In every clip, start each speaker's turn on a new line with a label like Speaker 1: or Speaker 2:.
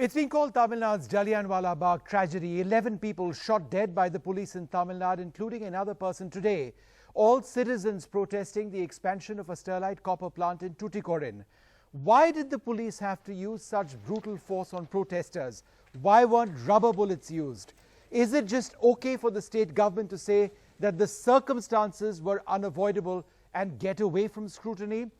Speaker 1: It's been called Tamil Nadu's Jallianwala Bagh tragedy. 11 people shot dead by the police in Tamil Nadu, including another person today. All citizens protesting the expansion of a Sterlite copper plant in Tuticorin. Why did the police have to use such brutal force on protesters? Why weren't rubber bullets used? Is it just okay for the state government to say that the circumstances were unavoidable and get away from scrutiny?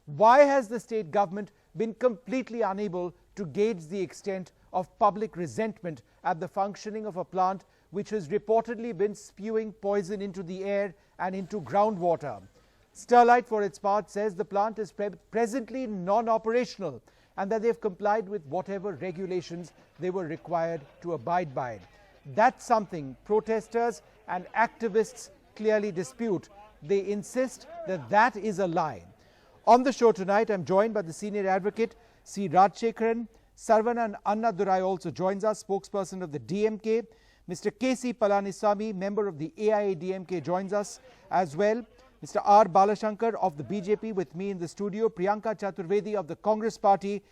Speaker 1: Why has the state government been completely unable to gauge the extent of public resentment at the functioning of a plant which has reportedly been spewing poison into the air and into groundwater? Sterlite, for its part, says the plant is presently non-operational and that they've complied with whatever regulations they were required to abide by. That's something protesters and activists clearly dispute. They insist that that is a lie. On the show tonight, I'm joined by the senior advocate, C. Rajshekharan. Sarvanan Annadurai also joins us, spokesperson of the DMK. Mr. K.C. Palaniswamy, member of the AIADMK, joins us as well. Mr. R. Balashankar of the BJP with me in the studio. Priyanka Chaturvedi of the Congress Party.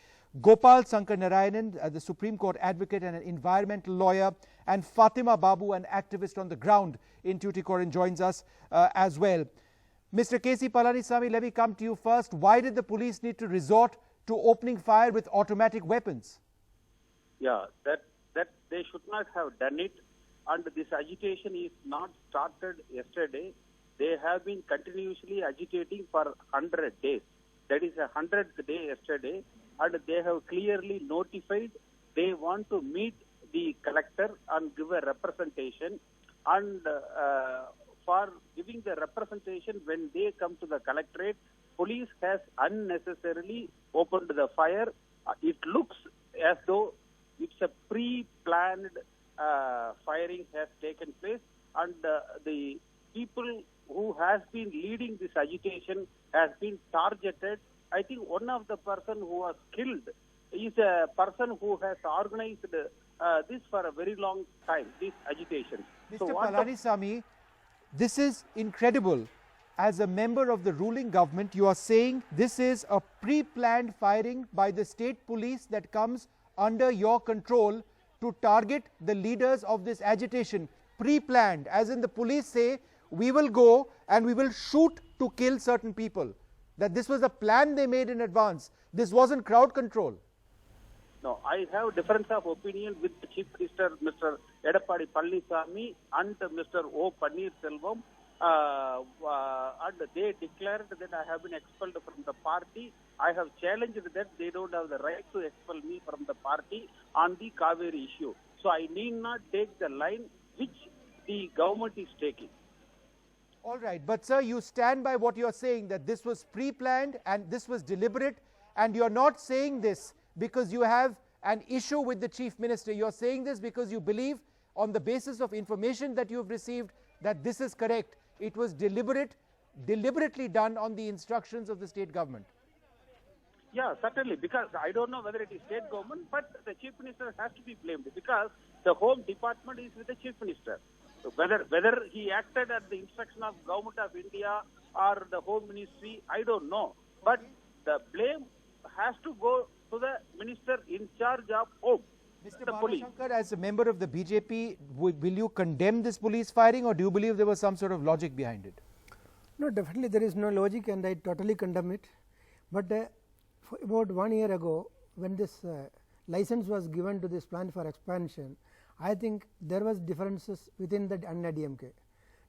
Speaker 1: Gopal Sankar Narayanan, the Supreme Court advocate and an environmental lawyer. And Fatima Babu, an activist on the ground in Tuticorin, joins us as well. Mr. K.C. Palaniswamy, let me come to you first. Why did the police need to resort to opening fire with automatic weapons?
Speaker 2: Yeah, that they should not have done it, and this agitation is not started yesterday. They have been continuously agitating for 100 days. That is a 100th day yesterday, and they have clearly notified they want to meet the collector and give a representation, and for giving the representation, when they come to the collectorate, police has unnecessarily opened the fire. It looks as though it's a pre-planned firing has taken place, and the people who has been leading this agitation has been targeted. I think one of the person who was killed is a person who has organized this for a very long time, this agitation.
Speaker 1: Mr. Palaniswamy, this is incredible. As a member of the ruling government, you are saying this is a pre-planned firing by the state police that comes under your control to target the leaders of this agitation. Pre-planned, as in the police say, we will go and we will shoot to kill certain people. That this was a plan they made in advance. This wasn't crowd control.
Speaker 2: No, I have difference of opinion with the Chief Minister, Mr. Edappadi Palaniswamy, and Mr. O. Pannirselvam. And they declared that I have been expelled from the party. I have challenged that they don't have the right to expel me from the party on the Kaveri issue. So I need not take the line which the government is taking.
Speaker 1: All right, but sir, you stand by what you are saying, that this was pre-planned and this was deliberate, and you are not saying this because you have an issue with the Chief Minister. You are saying this because you believe, on the basis of information that you have received, that this is correct. It was deliberately done on the instructions of the state government.
Speaker 2: Yeah, certainly, because I don't know whether it is state government, but the Chief Minister has to be blamed because the Home Department is with the Chief Minister. So whether he acted at the instruction of Government of India or the Home Ministry, I don't know. But the blame has to go to the Minister in charge of Home.
Speaker 1: Mr. Balashankar, as a member of the BJP, will you condemn this police firing, or do you believe there was some sort of logic behind it?
Speaker 3: No, definitely there is no logic, and I totally condemn it. But about 1 year ago, when this license was given to this plant for expansion, I think there was differences within the NDTV.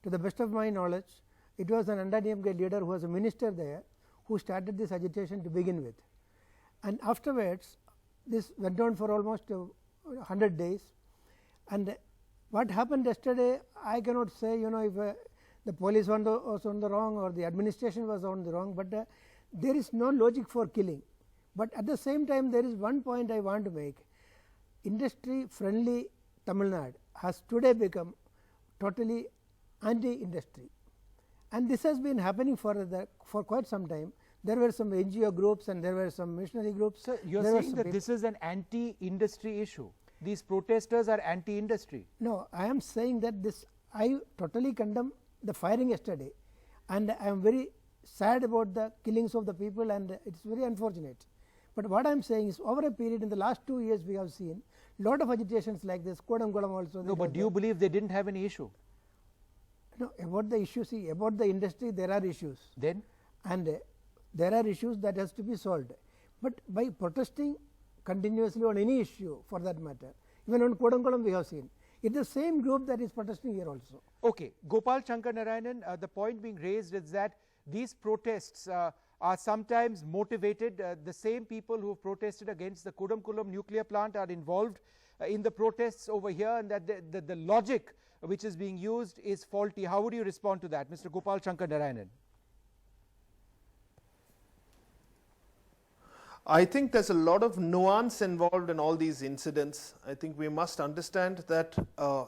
Speaker 3: To the best of my knowledge, it was an NDTV leader who was a minister there who started this agitation to begin with. And afterwards, this went on for almost 100 days. And what happened yesterday, I cannot say, if the police was on the wrong or the administration was on the wrong, but there is no logic for killing. But at the same time, there is one point I want to make. Industry-friendly Tamil Nadu has today become totally anti-industry. And this has been happening for quite some time. There were some NGO groups and there were some missionary groups.
Speaker 1: So you are saying that this is an anti-industry issue? These protesters are anti-industry?
Speaker 3: No, I am saying that I totally condemn the firing yesterday, and I am very sad about the killings of the people, and it is very unfortunate. But what I am saying is, over a period in the last 2 years, we have seen lot of agitations like this. Kodankulam also.
Speaker 1: No, but do you believe they didn't have any issue?
Speaker 3: No, about the issue, see, about the industry, there are issues.
Speaker 1: Then?
Speaker 3: And there are issues that has to be solved. But by protesting continuously on any issue for that matter, even on Kodankulam we have seen, it is the same group that is protesting here also.
Speaker 1: Okay, Gopal Shankar Narayanan, the point being raised is that these protests are sometimes motivated. The same people who have protested against the Kudankulam nuclear plant are involved in the protests over here, and that the logic which is being used is faulty. How would you respond to that, Mr. Gopal Shankar Narayanan?
Speaker 4: I think there's a lot of nuance involved in all these incidents. I think we must understand that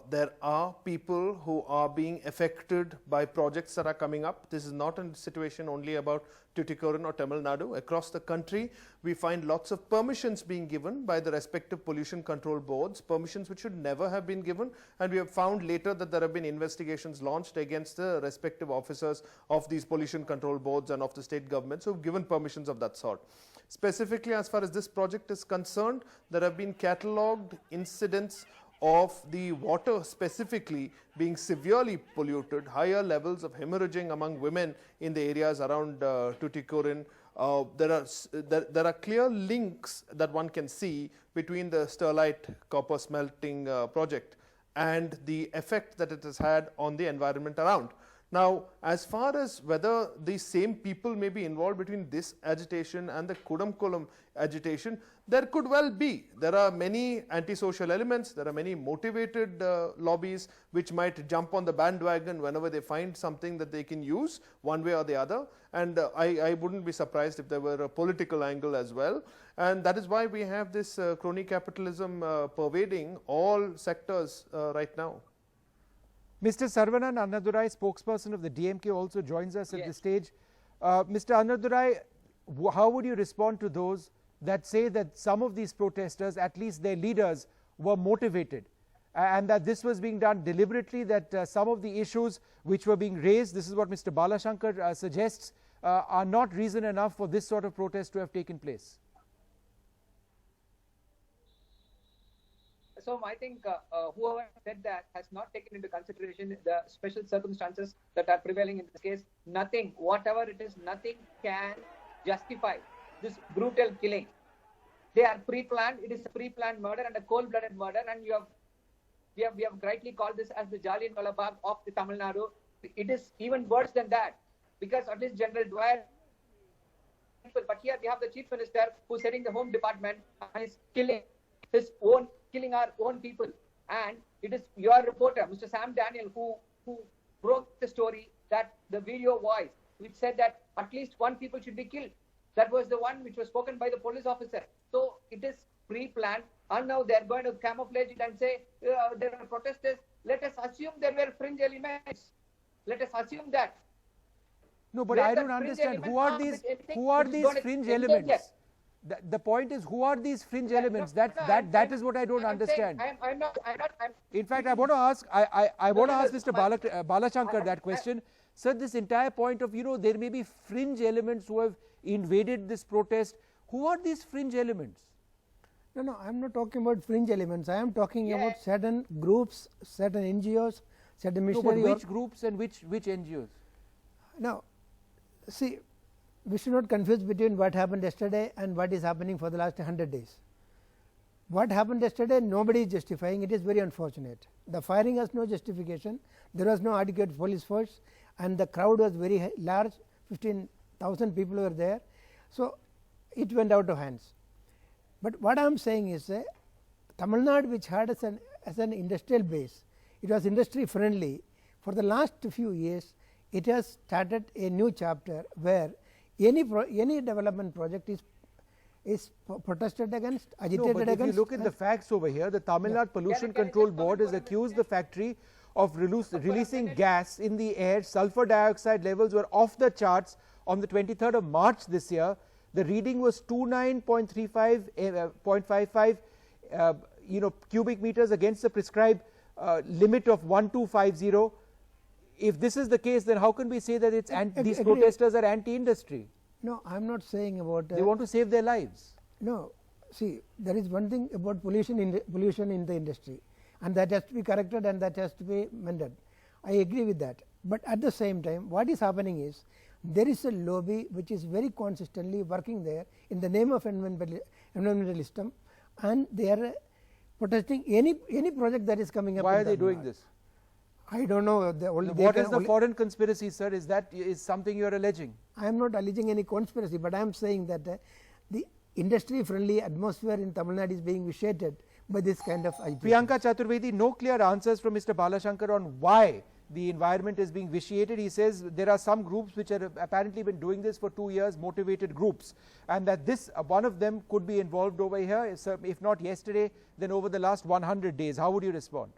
Speaker 4: there are people who are being affected by projects that are coming up. This is not a situation only about Tuticorin or Tamil Nadu. Across the country, we find lots of permissions being given by the respective pollution control boards, permissions which should never have been given, and we have found later that there have been investigations launched against the respective officers of these pollution control boards and of the state governments who have given permissions of that sort. Specifically, as far as this project is concerned, there have been catalogued incidents of the water specifically being severely polluted, higher levels of hemorrhaging among women in the areas around Tuticorin. There are clear links that one can see between the Sterlite copper smelting project and the effect that it has had on the environment around. Now, as far as whether these same people may be involved between this agitation and the Kudankulam agitation, there could well be. There are many antisocial elements, there are many motivated lobbies which might jump on the bandwagon whenever they find something that they can use one way or the other, and I wouldn't be surprised if there were a political angle as well, and that is why we have this crony capitalism pervading all sectors right now.
Speaker 1: Mr. Saravanan Annadurai, spokesperson of the DMK, also joins us at this stage. Mr. Annadurai, how would you respond to those that say that some of these protesters, at least their leaders, were motivated and that this was being done deliberately, that some of the issues which were being raised, this is what Mr. Balashankar suggests, are not reason enough for this sort of protest to have taken place?
Speaker 5: So I think whoever said that has not taken into consideration the special circumstances that are prevailing in this case. Nothing, whatever it is, nothing can justify this brutal killing. They are pre-planned. It is a pre-planned murder and a cold-blooded murder, and we have rightly called this as the Jallianwala Bagh of the Tamil Nadu. It is even worse than that, because at least General Dwyer, but here we have the Chief Minister who's heading the Home Department and is killing our own people. And it is your reporter, Mr. Sam Daniel, who broke the story, that the video voice which said that at least one people should be killed. That was the one which was spoken by the police officer. So it is pre-planned, and now they're going to camouflage it and say there are protesters. Let us assume there were fringe elements. Let us assume that.
Speaker 1: No, but I don't understand. Who are these fringe elements? The point is, who are these fringe elements? That is what I don't understand. In fact, I want to ask Mr. Balashankar that question. Sir, this entire point of, there may be fringe elements who have invaded this protest. Who are these fringe elements?
Speaker 3: No, I am not talking about fringe elements. I am talking about certain groups, certain NGOs, certain missionary.
Speaker 1: No, but which groups and which NGOs?
Speaker 3: Now, see, we should not confuse between what happened yesterday and what is happening for the last 100 days. What happened yesterday, nobody is justifying. It is very unfortunate. The firing has no justification. There was no adequate police force, and the crowd was very large. 15,000 people were there. So it went out of hands. But what I am saying is, Tamil Nadu, which had as an industrial base, it was industry friendly. For the last few years, it has started a new chapter where any development project is protested against, agitated against.
Speaker 1: If you look at the facts over here, the Tamil Nadu Pollution Control Board has accused the factory of releasing gas in the air. Sulfur dioxide levels were off the charts on the 23rd of March this year. The reading was 29.55 cubic meters against the prescribed limit of 1250. If this is the case, then how can we say that these protesters are anti-industry?
Speaker 3: No, I am not saying about.
Speaker 1: They want to save their lives.
Speaker 3: No, see, there is one thing about pollution in the industry, and that has to be corrected and that has to be mended. I agree with that, but at the same time, what is happening is there is a lobby which is very consistently working there in the name of environmentalism, and they are protesting any project that is coming up.
Speaker 1: Why are they doing this?
Speaker 3: I don't know.
Speaker 1: What is the foreign conspiracy, sir? Is something you are alleging?
Speaker 3: I am not alleging any conspiracy, but I am saying that the industry-friendly atmosphere in Tamil Nadu is being vitiated by this kind of agitation.
Speaker 1: Priyanka Chaturvedi, no clear answers from Mr. Balashankar on why the environment is being vitiated. He says there are some groups which have apparently been doing this for 2 years, motivated groups, and that this one of them could be involved over here, if not yesterday, then over the last 100 days. How would you respond?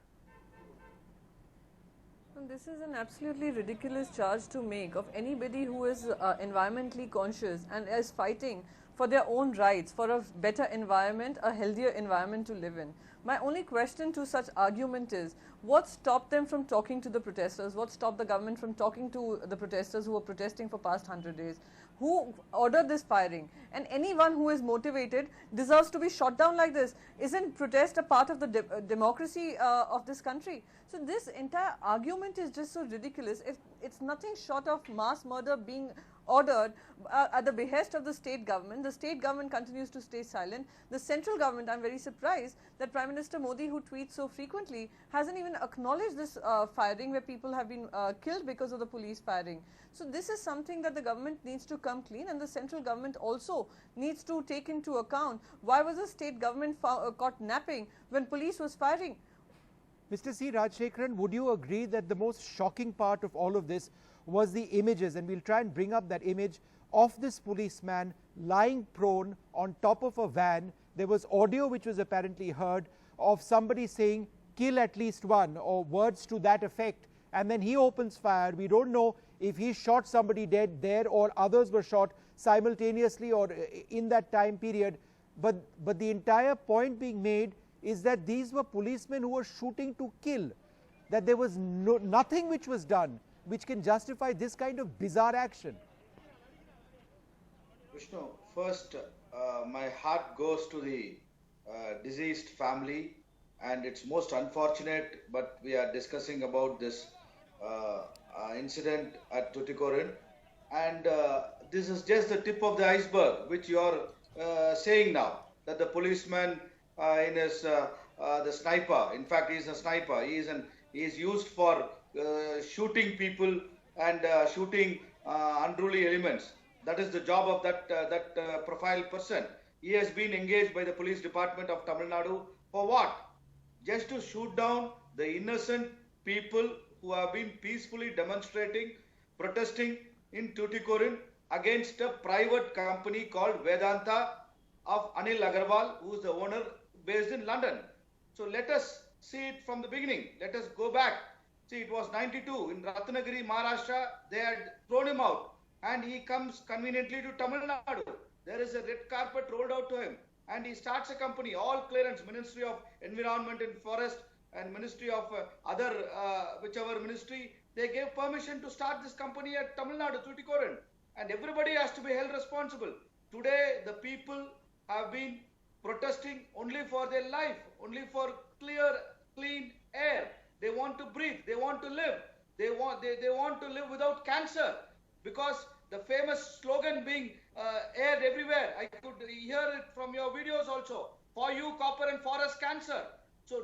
Speaker 6: This is an absolutely ridiculous charge to make of anybody who is environmentally conscious and is fighting for their own rights, for a better environment, a healthier environment to live in. My only question to such argument is, what stopped them from talking to the protesters? What stopped the government from talking to the protesters who were protesting for past 100 days? Who ordered this firing? And anyone who is motivated deserves to be shot down like this. Isn't protest a part of the democracy of this country? So this entire argument is just so ridiculous. If it's nothing short of mass murder being ordered at the behest of the state government continues to stay silent. The central government, I'm very surprised that Prime Minister Modi, who tweets so frequently, hasn't even acknowledged this firing where people have been killed because of the police firing. So this is something that the government needs to come clean, and the central government also needs to take into account. Why was the state government caught napping when police was firing?
Speaker 1: Mr. C. Rajshekharan, would you agree that the most shocking part of all of this was the images, and we'll try and bring up that image of this policeman lying prone on top of a van? There was audio which was apparently heard of somebody saying, "Kill at least one," or words to that effect, and then he opens fire. We don't know if he shot somebody dead there or others were shot simultaneously or in that time period, but the entire point being made is that these were policemen who were shooting to kill, that there was nothing which was done which can justify this kind of bizarre action.
Speaker 7: Vishnu, first my heart goes to the deceased family, and it's most unfortunate, but we are discussing about this incident at Tuticorin, and this is just the tip of the iceberg which you are saying now, that the policeman in his the sniper, in fact he is a sniper, he is used for shooting people and shooting unruly elements. That is the job of that profile person. He has been engaged by the police department of Tamil Nadu for what? Just to shoot down the innocent people who have been peacefully demonstrating, protesting in Tuticorin against a private company called Vedanta of Anil Agarwal, who is the owner based in London. So let us see it from the beginning. Let us go back. See, it was 92 in Ratnagiri, Maharashtra. They had thrown him out, and he comes conveniently to Tamil Nadu. There is a red carpet rolled out to him, and he starts a company, all clearance, Ministry of Environment and Forest and Ministry of other whichever ministry, they gave permission to start this company at Tamil Nadu, Tuticorin, and everybody has to be held responsible. Today, the people have been protesting only for their life, only for clear, clean air. They want to breathe, they want to live, they want to live without cancer, because the famous slogan being aired everywhere, I could hear it from your videos also, "For you, copper and forest cancer." So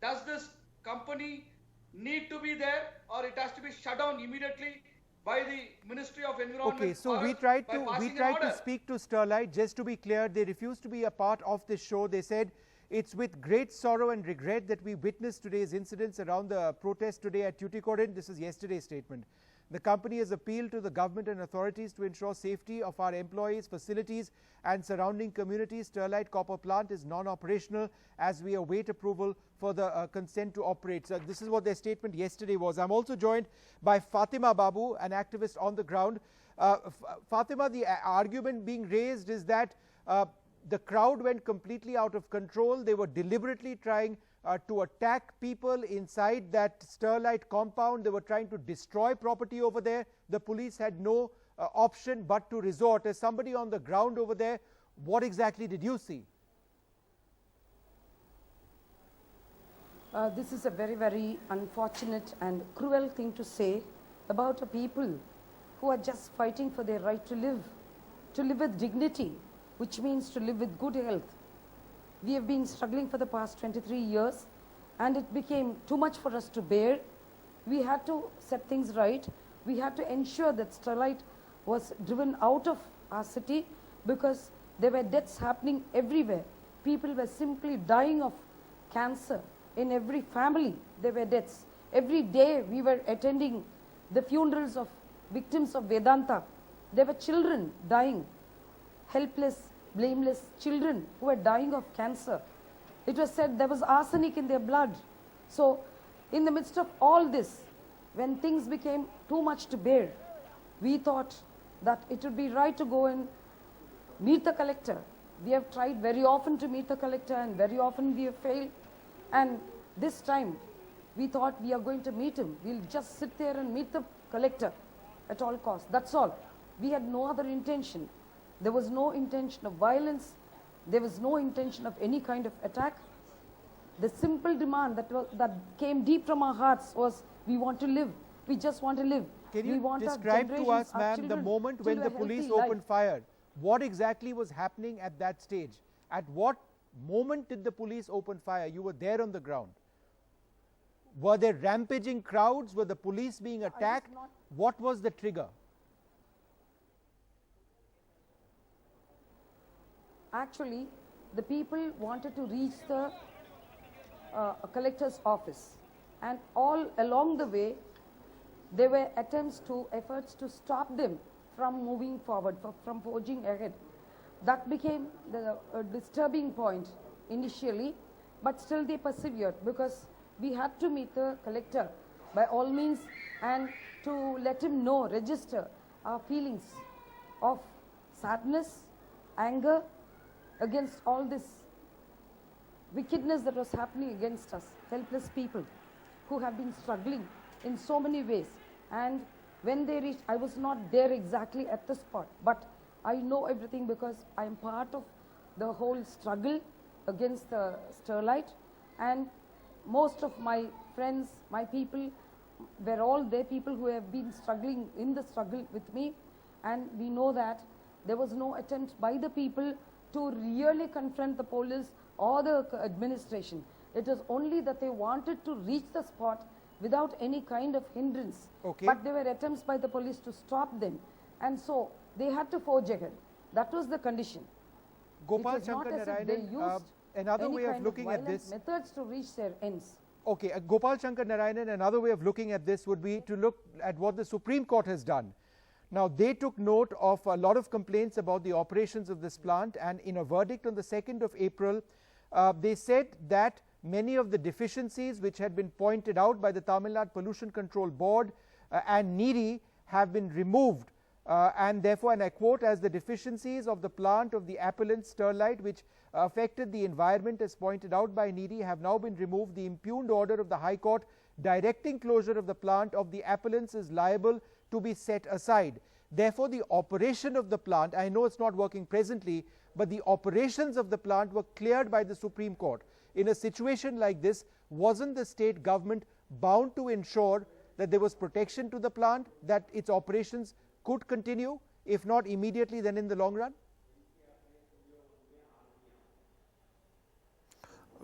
Speaker 7: does this company need to be there, or it has to be shut down immediately by the Ministry of Environment?
Speaker 1: Okay, so we tried to speak to Sterlite. Just to be clear, they refused to be a part of this show. They said, "It's with great sorrow and regret that we witnessed today's incidents around the protest today at Tuticorin." This is yesterday's statement. "The company has appealed to the government and authorities to ensure safety of our employees, facilities and surrounding communities. Sterlite copper plant is non-operational as we await approval for the consent to operate." So this is what their statement yesterday was. I'm also joined by Fatima Babu, an activist on the ground. Fatima, the argument being raised is that the crowd went completely out of control. They were deliberately trying to attack people inside that Sterlite compound. They were trying to destroy property over there. The police had no option but to resort. As somebody on the ground over there, What exactly did you see?
Speaker 8: This is a very, very unfortunate and cruel thing to say about a people who are just fighting for their right to live with dignity, which means to live with good health. We have been struggling for the past 23 years, and it became too much for us to bear. We had to set things right. We had to ensure that Sterlite was driven out of our city, because there were deaths happening everywhere. People were simply dying of cancer. In every family there were deaths. Every day we were attending the funerals of victims of Vedanta. There were children dying, helpless, blameless children who were dying of cancer. It was said there was arsenic in their blood. So in the midst of all this, when things became too much to bear, we thought that it would be right to go and meet the collector. We have tried very often to meet the collector, and very often we have failed. And this time we thought we are going to meet him. We'll just sit there and meet the collector at all costs. That's all. We had no other intention. There was no intention of violence. There was no intention of any kind of attack. The simple demand that came deep from our hearts was, we want to live. We just want to live.
Speaker 1: Can
Speaker 8: we
Speaker 1: you
Speaker 8: want
Speaker 1: describe
Speaker 8: our
Speaker 1: to us,
Speaker 8: our
Speaker 1: ma'am, the
Speaker 8: children
Speaker 1: moment
Speaker 8: to
Speaker 1: when
Speaker 8: live
Speaker 1: the
Speaker 8: a
Speaker 1: police
Speaker 8: healthy
Speaker 1: opened
Speaker 8: life?
Speaker 1: fire? What exactly was happening at that stage? At what moment did the police open fire? You were there on the ground. Were there rampaging crowds? Were the police being attacked? What was the trigger?
Speaker 8: Actually, the people wanted to reach the collector's office, and all along the way there were efforts to stop them from moving forward, from forging ahead. That became the disturbing point initially, but still they persevered, because we had to meet the collector by all means, and to let him know, register our feelings of sadness, anger against all this wickedness that was happening against us, helpless people who have been struggling in so many ways. And when they reached, I was not there exactly at the spot, but I know everything, because I am part of the whole struggle against the Sterlite, and most of my friends, my people, were all there, people who have been struggling in the struggle with me, and we know that there was no attempt by the people to really confront the police or the administration. It was only that they wanted to reach the spot without any kind of hindrance.
Speaker 1: Okay.
Speaker 8: But there were attempts by the police to stop them, and so they had to forge ahead. That was the condition.
Speaker 1: Gopal
Speaker 8: It was not
Speaker 1: Shankar
Speaker 8: as if they
Speaker 1: Narayanan,
Speaker 8: used
Speaker 1: another
Speaker 8: any
Speaker 1: way of
Speaker 8: kind
Speaker 1: looking at
Speaker 8: violent
Speaker 1: this.
Speaker 8: methods to reach their ends.
Speaker 1: Okay, Gopal Shankar Narayanan, another way of looking at this would be to look at what the Supreme Court has done. Now, they took note of a lot of complaints about the operations of this plant, and in a verdict on the 2nd of April, they said that many of the deficiencies which had been pointed out by the Tamil Nadu Pollution Control Board and NDTV have been removed, and therefore, and I quote, as the deficiencies of the plant of the appellant Sterlite, which affected the environment as pointed out by NDTV, have now been removed. The impugned order of the High Court directing closure of the plant of the appellants is liable to be set aside. Therefore, the operation of the plant, I know it's not working presently, but the operations of the plant were cleared by the Supreme Court. In a situation like this, wasn't the state government bound to ensure that there was protection to the plant, that its operations could continue, if not immediately, then in the long run?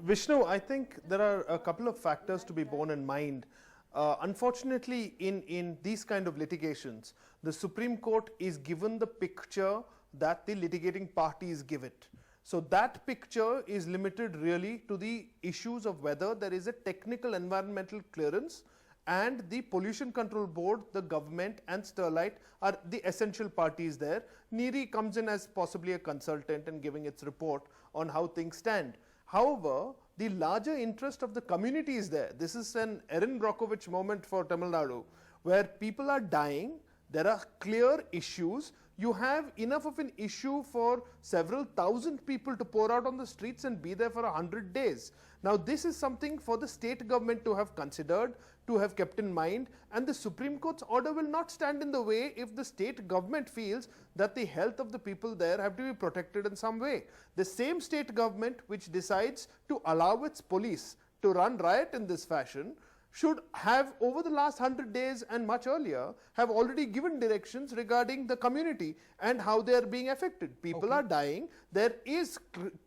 Speaker 4: Vishnu, I think there are a couple of factors to be borne in mind. Unfortunately, in these kind of litigations, the Supreme Court is given the picture that the litigating parties give it. So that picture is limited really to the issues of whether there is a technical environmental clearance, and the Pollution Control Board, the government and Sterlite are the essential parties there. NDTV comes in as possibly a consultant and giving its report on how things stand. However, the larger interest of the community is there. This is an Erin Brockovich moment for Tamil Nadu, where people are dying. There are clear issues. you have enough of an issue for several thousand people to pour out on the streets and be there for 100 days. Now this is something for the state government to have considered, to have kept in mind, and the Supreme Court's order will not stand in the way if the state government feels that the health of the people there have to be protected in some way. The same state government which decides to allow its police to run riot in this fashion should have, over the last 100 days and much earlier, have already given directions regarding the community and how they are being affected. People are dying. There is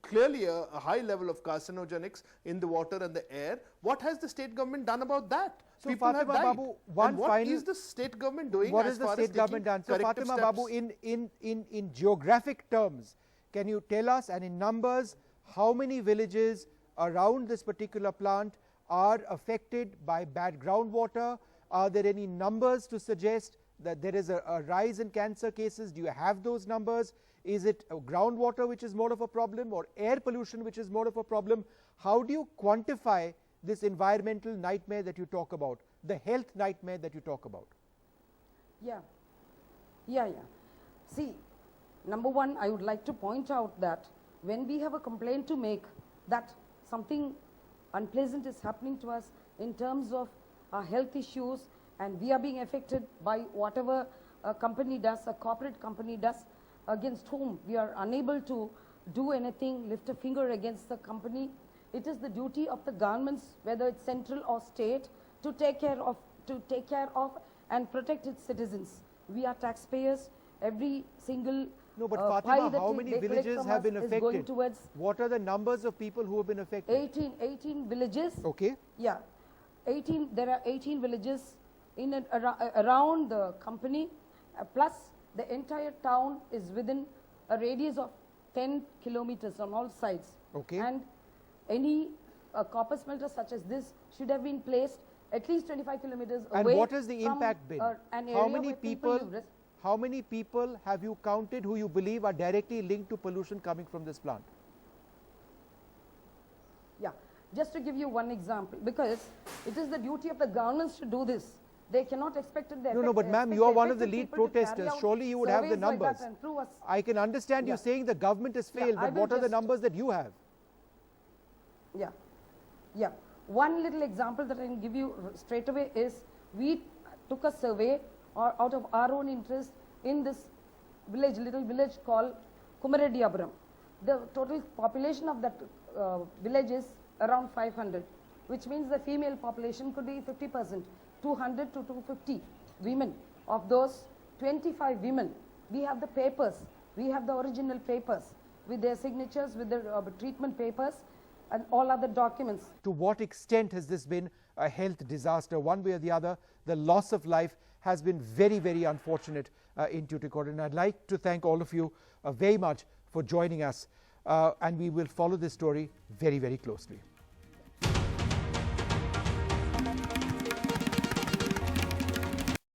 Speaker 4: clearly a high level of carcinogenics in the water and the air. What has the state government done about that?
Speaker 1: So
Speaker 4: People
Speaker 1: Fatima
Speaker 4: have died.
Speaker 1: Babu,
Speaker 4: And what is the state government doing?
Speaker 1: What
Speaker 4: as
Speaker 1: is the
Speaker 4: far
Speaker 1: state
Speaker 4: as
Speaker 1: government done? So
Speaker 4: corrective
Speaker 1: Fatima
Speaker 4: steps?
Speaker 1: Babu, in geographic terms, can you tell us, and in numbers, how many villages around this particular plant are affected by bad groundwater? Are there any numbers to suggest that there is a rise in cancer cases? Do you have those numbers? Is it groundwater which is more of a problem, or air pollution which is more of a problem? How do you quantify this environmental nightmare that you talk about, the health nightmare that you talk about?
Speaker 8: Yeah. See, number one, I would like to point out that when we have a complaint to make that something unpleasant is happening to us in terms of our health issues, and we are being affected by whatever a company does, a corporate company does, against whom we are unable to do anything, lift a finger against the company. It is the duty of the governments, whether it's central or state, to take care of and protect its citizens. We are taxpayers. Every single
Speaker 1: No, but Fatima, how many villages have been affected? What are the numbers of people who have been affected?
Speaker 8: 18 villages.
Speaker 1: Okay.
Speaker 8: Yeah, there are 18 villages in and around the company, plus the entire town is within a radius of 10 kilometers on all sides.
Speaker 1: Okay.
Speaker 8: And any copper smelter such as this should have been placed at least 25 kilometers away.
Speaker 1: And what has the impact been? How many people have you counted who you believe are directly linked to pollution coming from this plant?
Speaker 8: Yeah, just to give you one example, because it is the duty of the governments to do this. They cannot expect it.
Speaker 1: No, but ma'am, you are one of the lead protesters. Surely you would have the numbers. I can understand you saying the government has failed, but what are the numbers that you have?
Speaker 8: Yeah. One little example that I can give you straight away is we took a survey out of our own interest in this village, little village called Kumarediapuram. The total population of that village is around 500, which means the female population could be 50%, 200 to 250 women. Of those 25 women, we have the papers, we have the original papers with their signatures, with their treatment papers and all other documents.
Speaker 1: To what extent has this been a health disaster? One way or the other, the loss of life has been very, very unfortunate in Tuticorin. I'd like to thank all of you very much for joining us, and we will follow this story very, very closely.